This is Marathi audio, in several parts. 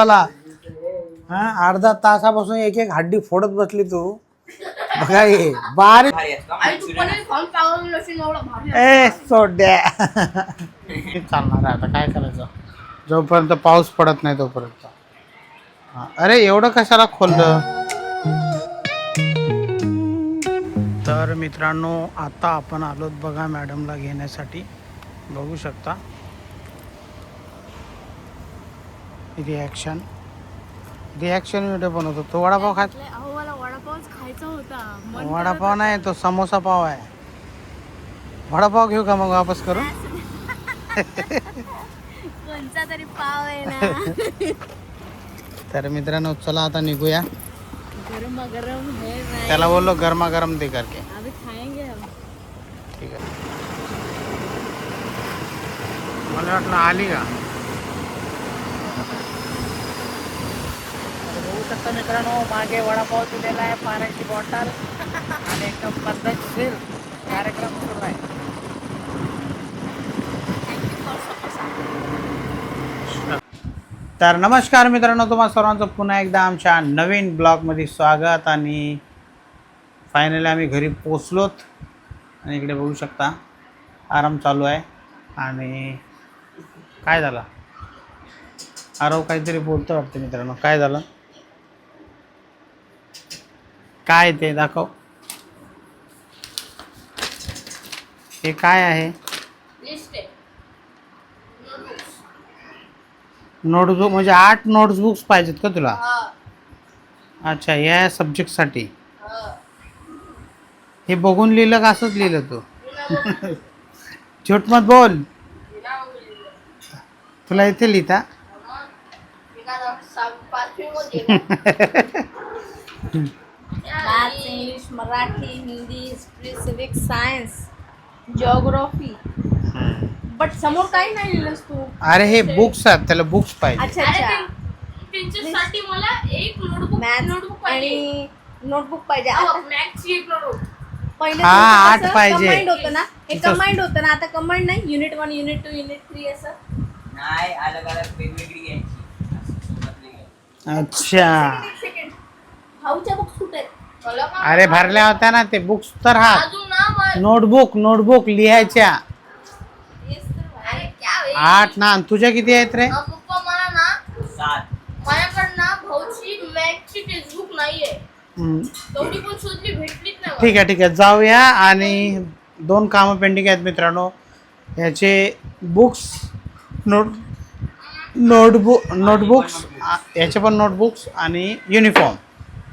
मला अर्धा तासापासून एक एक हड्डी फोडत बसली तू बघा ये बारीक सोड्या चालणार आहे आता काय करायचं जोपर्यंत पाऊस पडत नाही तोपर्यंत. अरे एवढं कशाला खोललं. तर मित्रांनो आता आपण आलोत बघा मॅडमला घेण्यासाठी. बघू शकता रिॲक्शन व्हिडिओ बनवतो. तो वडापाव खात. मला वडापावच खायचा होता. वडापाव नाही तो समोसा पाव आहे. वडापाव घेऊ का मग वापस करू. कोणता तरी पाव आहे ना. तर मित्रांनो चला आता निघूया. गरम गरम है. त्याला बोललो गरमागरम दे करके. अभी खाएंगे हम. ठीक आहे. मला वाटलं आली का. बघू शकता मित्रांनो मागे वडापाव दिलेला आहे, पाण्याची बॉटल आणि एकदम पद्धतशीर कार्यक्रम सुरू आहे. तर नमस्कार मित्रांनो, तुम्हा सर्वांचं पुन्हा एकदा आमच्या नवीन ब्लॉगमध्ये स्वागत. आणि फायनली आम्ही घरी पोचलोत आणि इकडे बघू शकता आराम चालू आहे. आणि काय झालं आरव काहीतरी बोलतो वाटतं मित्रांनो. काय झालं काय ते दाखव. हे काय आहे. नोटबुक म्हणजे 8 नोटबुक्स पाहिजेत का तुला. अच्छा या सब्जेक्टसाठी. हे बघून लिहिलं का असंच लिहिलं तू. झूठ मत बोल. तुला इथे लिहिता. English, Marathi, Hindi, history, civics, science, geography. But समोर काही नाही लिहिलंस तू. अरे हे बुक्स आहेत त्याला बुक्स पाहिजे. अच्छा अच्छा. त्यांच्यासाठी मला एक नोटबुक आणि नोटबुक पाहिजे. मॅथ्सची एक नोटबुक. पहिले 8 पाहिजे. कंबाईंड होतं ना. हे कंबाईंड होतं ना. आता कंबाईंड नाही. युनिट 1 युनिट 2 युनिट 3 असं नाही अलग अलग वेगवेगळी घ्यायची. अच्छा सेकंड. भाऊच्या बुक्स कुठे आहेत. अरे भरल्या होत्या ना ते बुक्स तर हा अजून ना नोटबुक लिहायच्या. अरे क्या 8 ना. तुझ्या किती आहेत रे. पप्पा मला ना 7 माझ्याकडे ना भाऊची मॅथ्सची टेक्स्टबुक नाहीये. तेवढी पण शोधली भेटलीच नाही. ठीक आहे जाऊया. आणि 2 कामं पेंडिंग आहेत मित्रांनो. याचे बुक्स नोटबुक्स याचे पण नोटबुक्स आणि युनिफॉर्म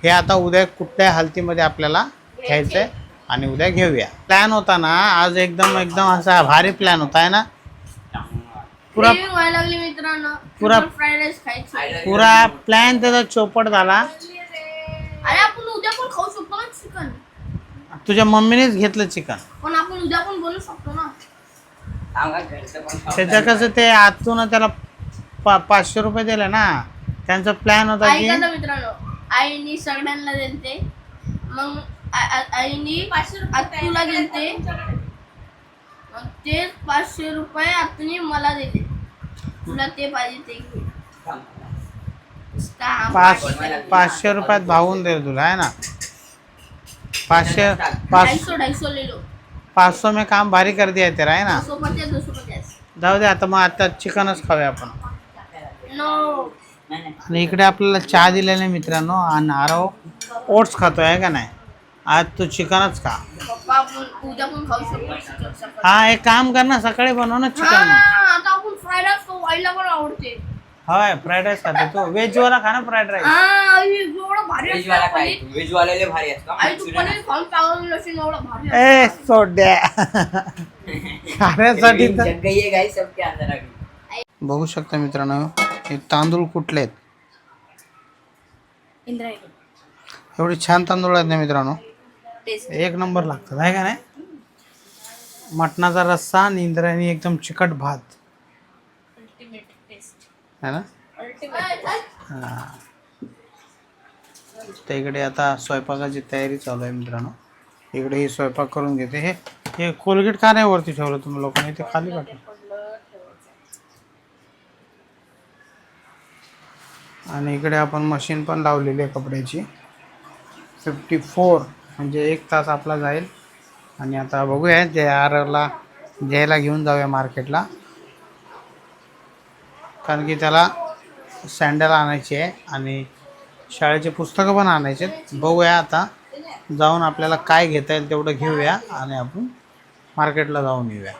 हे आता उद्या कुठल्या हालतीमध्ये आपल्याला घ्यायचं आहे आणि उद्या घेऊया. प्लॅन होता ना आज एकदम असा भारी प्लॅन होता आहे ना. पुरा लागली मित्रांनो. फ्राईड राईस खायची. पुरा प्लॅन त्याचा चौपट झाला. अरे आपण उद्या पण खाऊ शकतो ना चिकन. तुझ्या मम्मीनेच घेतलं चिकन. पण आपण उद्या पण बनवू शकतो ना. त्याचं कसं ते आतून त्याला 500 रुपये दिले ना. त्यांचा प्लॅन होता की मित्रांनो आईनी सगळ्यांना देते. मग आईनी 500 तुला देते. मग ते 500 रुपये आतून मला देते. तुला ते पाहिजे ते घे. 500 रुपयात भावून दे तुला आहे ना. 250 ले लो. 500 में काम भारी कर दिया तेरा आहे ना. 250. जाऊ दे आता. मग आता चिकनच खाऊया आपण. नो. आणि इकडे आपल्याला चहा दिलेला आहे मित्रांनो. आणि आरव ओट्स खातोय आहे का नाही. आज तू चिकनच खा. पप्पा आपण उद्या पण खाऊ शकतो. हा एक काम कर ना सकाळी बनव ना चिकन. आता आपण फ्राईड राईस खाऊ. आईला पण आवडते. होय फ्राईड राईस खाते तू. व्हेज वाला खा ना फ्राईड राईस. व्हेज वाले भारी असतात. ए सोड्या खाण्यासाठी बघू शकता मित्रांनो हे तांदूळ कुठले आहेत. इंद्रायणी. एवढे छान तांदूळ आहेत ना मित्रांनो. एक नंबर लागतात आहे का नाही. मटणाचा रस्सा आणि इंद्रायणी एकदम चिकट भात अल्टिमेट टेस्ट है ना. हां तर इकडे आता स्वयंपाकाची तयारी चालू आहे मित्रांनो. इकडे ही स्वयंपाक करून घेते. हे कोलगेट का नाही वरती ठेवलं तुम्ही लोकांनी. ते खाली काढलं. आणि इकडे आपण मशीन पण लावलेली आहे कपड्याची. 54 म्हणजे 1 तास आपला जाईल. आणि आता बघूया JRला घ्यायला घेऊन जाऊया मार्केटला, कारण की त्याला सँडल आणायची आहे आणि शाळेचे पुस्तकं पण आणायचे आहेत. बघूया आता जाऊन आपल्याला काय घेता येईल तेवढं घेऊया आणि आपण मार्केटला जाऊन येऊया.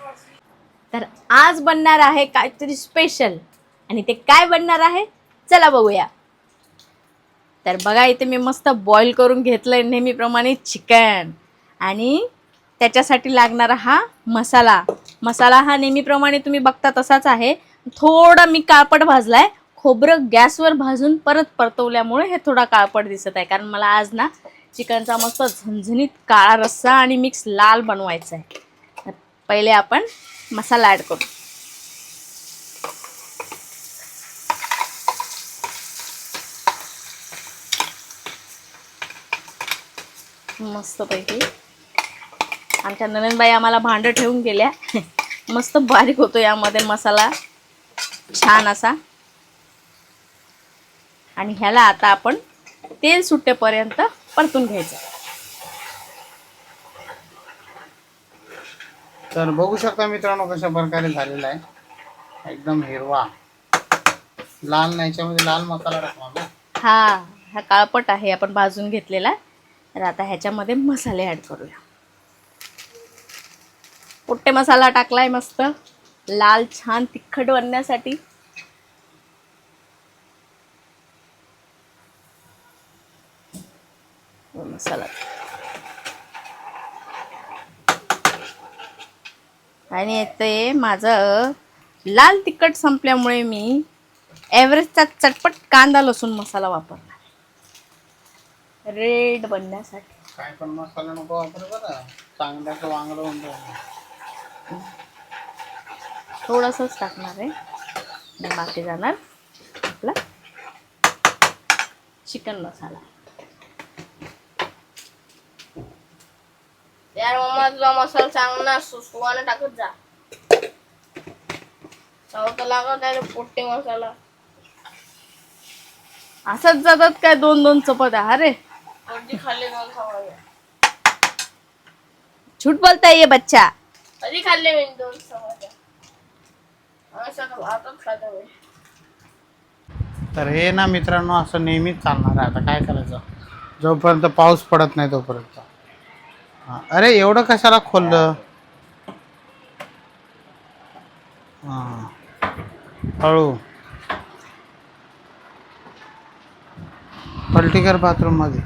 तर आज बनणार आहे काहीतरी स्पेशल, आणि ते काय बनणार आहे चला बघूया. तर बघा इथे मी मस्त बॉईल करून घेतलंय नेहमीप्रमाणे चिकन, आणि त्याच्यासाठी लागणारा हा मसाला हा नेहमीप्रमाणे तुम्ही बघता तसाच आहे. थोडा मी काळपट भाजलाय, खोबरं गॅसवर भाजून परत परतवल्यामुळे हे थोडा काळपट दिसत आहे, कारण मला आज ना चिकनचा मस्त झणझणीत काळा रस्सा आणि मिक्स लाल बनवायचा आहे. तर पहिले आपण मसाला ॲड करू. मस्तपैकी आमच्या ननंदबाई आम्हाला भांडं ठेवून गेल्या. मस्त बारीक होतो यामध्ये मसाला छान असा. आणि ह्याला आता आपण तेल सुटेपर्यंत परतून घ्यायचं. तर बघू शकता मित्रांनो कशा प्रकारे झालेला आहे, एकदम हिरवा लाल. नाही याच्यामध्ये लाल मसाला टाकला ना. हा काळपट आहे आपण भाजून घेतलेला. तर आता ह्याच्यामध्ये मसाले ॲड करूया. पोट्टे मसाला टाकलाय मस्त लाल छान तिखट बनण्यासाठी. मसाला आणि ते माझं लाल तिखट संपल्यामुळे मी एव्हरेस्टचा चटपट कांदा लसूण मसाला वापरला रेड बनण्यासाठी. काय पण मसाला नको वापरू बरं, चांगल्याचं वांगलं होऊन जाईल. थोडंसंच टाकणार आहे आणि बाकी जाणार आपला चिकन मसाला. यार मम्मा तुझा मसाला चांगला सुवाने टाकत जा. चव तर लागत आहे पोट्टे मसाला. असंच जातात काय 2-2 चपात्या? अरे कधी खाल्ले 2 चपात्या? झूठ बोलता है ये बच्चा. कधी खाल्ले मी 2 चपात्या? असं भातच खातो मी. तर हे ना मित्रांनो असं नेहमीच चालणार आहे. आता काय करायचं, जोपर्यंत पाऊस पडत नाही तोपर्यंत. हां, अरे एवढं कशाला खोललं? हां, हळू पलटी कर बाथरूममध्ये.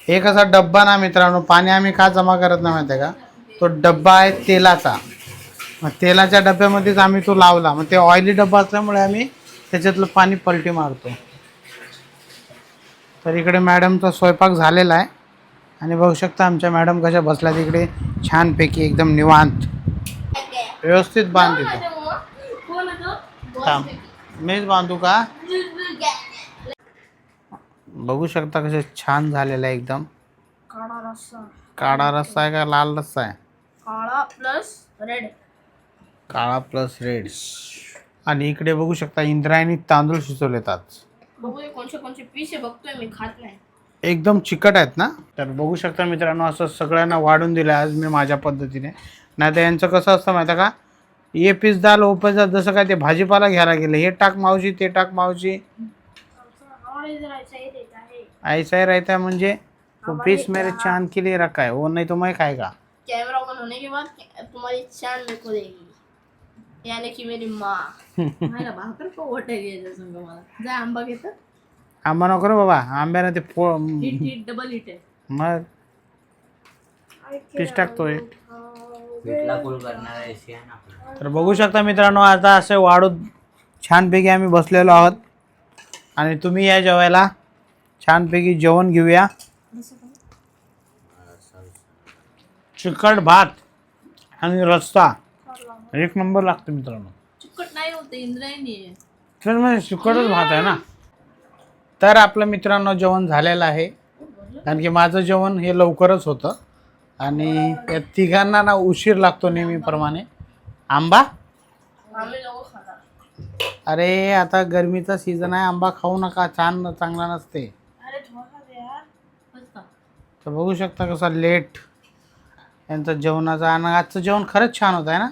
एक असा डब्बा ना मित्रांनो, पाणी आम्ही का जमा करत नाही माहिती आहे का, तो डब्बा आहे तेलाचा. मग तेलाच्या डब्यामध्येच आम्ही तो लावला. मग ते ऑइली डब्बा असल्यामुळे आम्ही त्याच्यातलं पाणी पलटी मारतो. तर इकडे मॅडमचा स्वयंपाक झालेला आहे आणि बघू शकता आमच्या मॅडम कशा बसल्या तिकडे छानपैकी एकदम निवांत. व्यवस्थित बांध देतो. थांब, मीच बांधू का? बघू शकता कसे छान झालेलं आहे एकदम. काळा रस्सा. काळा रस्सा आहे का लाल रस्सा आहे? काळा प्लस रेड. काळा प्लस रेड. आणि इकडे बघू शकता इंद्रायणी तांदूळ शिजवलेत आज. बघूया कोणचे पीस आहे, बघतोय मी, खात नाही. एकदम चिकट आहेत ना. तर बघू शकता मित्रांनो असं सगळ्यांना वाढून दिलं आज मी माझ्या पद्धतीने. नाही तर यांचं कसं असतं माहिती आहे का, ये पीस दाल ओ पीस दाल, जसं काय ते भाजीपाला घ्यायला गेलं, हे टाक मावशी ते टाक मावशी. ऐसा ही रहता है म्हणजे वो पीस मेरे चांद के लिए रखा है, वो नहीं तो मैं खाएगा. कैमरा ऑन होने के बाद तुम्हारी चांद मेरे को देगी, यानी कि मेरी माँ. मला भाकर को वाटायला संग मला. जा आंबा घेतो. आंबा नको रे बाबा, आंब्यानं ते हिट डबल हिट आहे. मग पीस टाकतोय. तर बघू शकता मित्रांनो आता असे वाढून छानपैकी आम्ही बसलेलो आहोत आणि तुम्ही या जेवायला. छानपैकी जेवण घेऊया. चिकट भात आणि रस्सा एक नंबर लागतो मित्रांनो. चिकट नाही होते, इंद्रायणी आहे. तर म्हणजे चिकटच भात आहे ना. तर आपलं मित्रांनो जेवण झालेलं आहे, कारण की माझं जेवण हे लवकरच होतं आणि या तिघांना ना उशीर लागतो नेहमीप्रमाणे. आंबा आम्ही लोक खाणार. अरे आता गरमीचा सीझन आहे, आंबा खाऊ नका, चांगला नसते. तर बघू शकता कसा लेट यांचं जेवणाचा. आणि आजचं जेवण खरंच छान होतं आहे ना.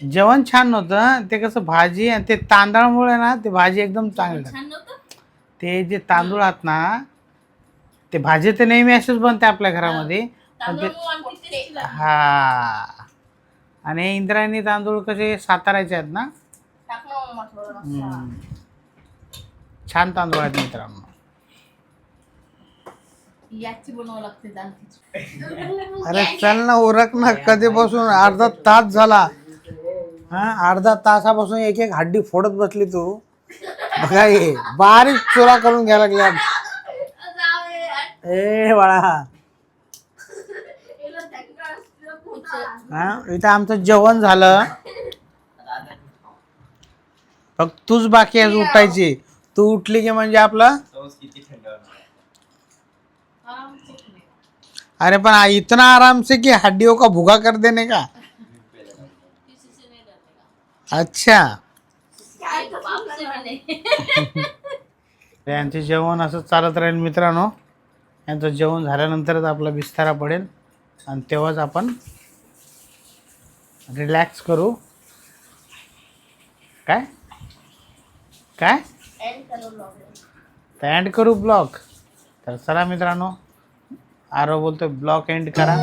जेवण छान नव्हतं, ते कसं भाजी आणि ते तांदळामुळे ना ते भाजी एकदम चांगली लागते. छान नव्हतं. ते जे तांदूळ आहात ना, ते भाजी तर नेहमी असेच बनते आपल्या घरामध्ये, पण ते हा. आणि इंद्रायणी तांदूळ कसे साताराचे आहेत ना. छान तांदूळ आहेत मित्रांनो. याची बनवावं लागते दाल खिचडी. अरे चल ना, उरक ना. कधीपासून अर्धा तास झाला. हा, अर्धा तासापासून एक एक हड्डी फोडत बसली तू. बघा हे बारीक चुरा करून घ्यायला लागल्या. ए बाळा, हा इथं आमचं जेवण झालं. फक्त तूच बाकी आहे उठायची. तू उठली की म्हणजे आपलं. अरे पण इतना आराम से कि हड्डियों का भुगा कर देने का. अच्छा. यांचे जेवण असं चालत राहील मित्रांनो. यांचं जेवण झाल्यानंतरच आपला बिस्तारा पडेल आणि तेव्हाच आपण रिलॅक्स करू. काय काय एंड करू ब्लॉग. तर चला मित्रांनो, आरो बोलतोय ब्लॉग एंड करा.